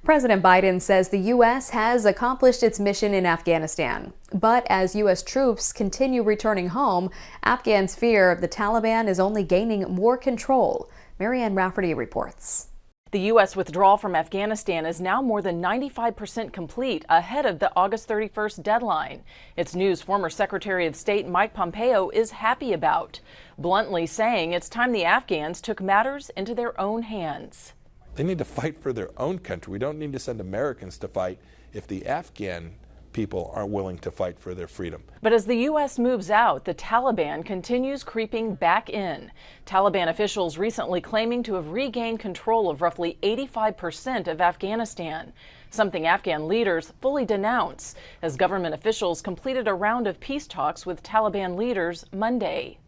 President Biden says the U.S. has accomplished its mission in Afghanistan. But as U.S. troops continue returning home, Afghans fear the Taliban is only gaining more control. Marianne Rafferty reports. The U.S. withdrawal from Afghanistan is now more than 95% complete, ahead of the August 31st deadline. It's news former Secretary of State Mike Pompeo is happy about, bluntly saying it's time the Afghans took matters into their own hands. They need to fight for their own country. We don't need to send Americans to fight if the Afghan people aren't willing to fight for their freedom. But as the U.S. moves out, the Taliban continues creeping back in. Taliban officials recently claiming to have regained control of roughly 85% of Afghanistan, something Afghan leaders fully denounce as government officials completed a round of peace talks with Taliban leaders Monday.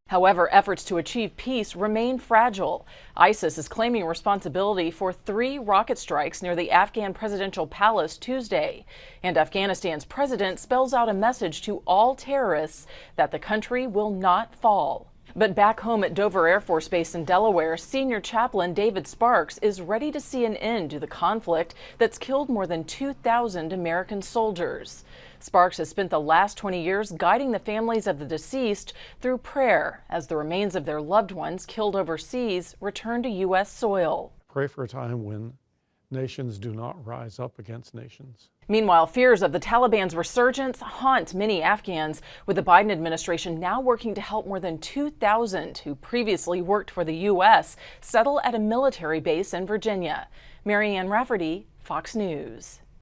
However, efforts to achieve peace remain fragile. ISIS is claiming responsibility for 3 rocket strikes near the Afghan presidential palace Tuesday. And Afghanistan's president spells out a message to all terrorists that the country will not fall. But back home at Dover Air Force Base in Delaware, senior chaplain David Sparks is ready to see an end to the conflict that's killed more than 2,000 American soldiers. Sparks has spent the last 20 years guiding the families of the deceased through prayer as the remains of their loved ones killed overseas return to U.S. soil. Pray for a time when nations do not rise up against nations. Meanwhile, fears of the Taliban's resurgence haunt many Afghans, with the Biden administration now working to help more than 2,000 who previously worked for the U.S. settle at a military base in Virginia. Marianne Rafferty, Fox News.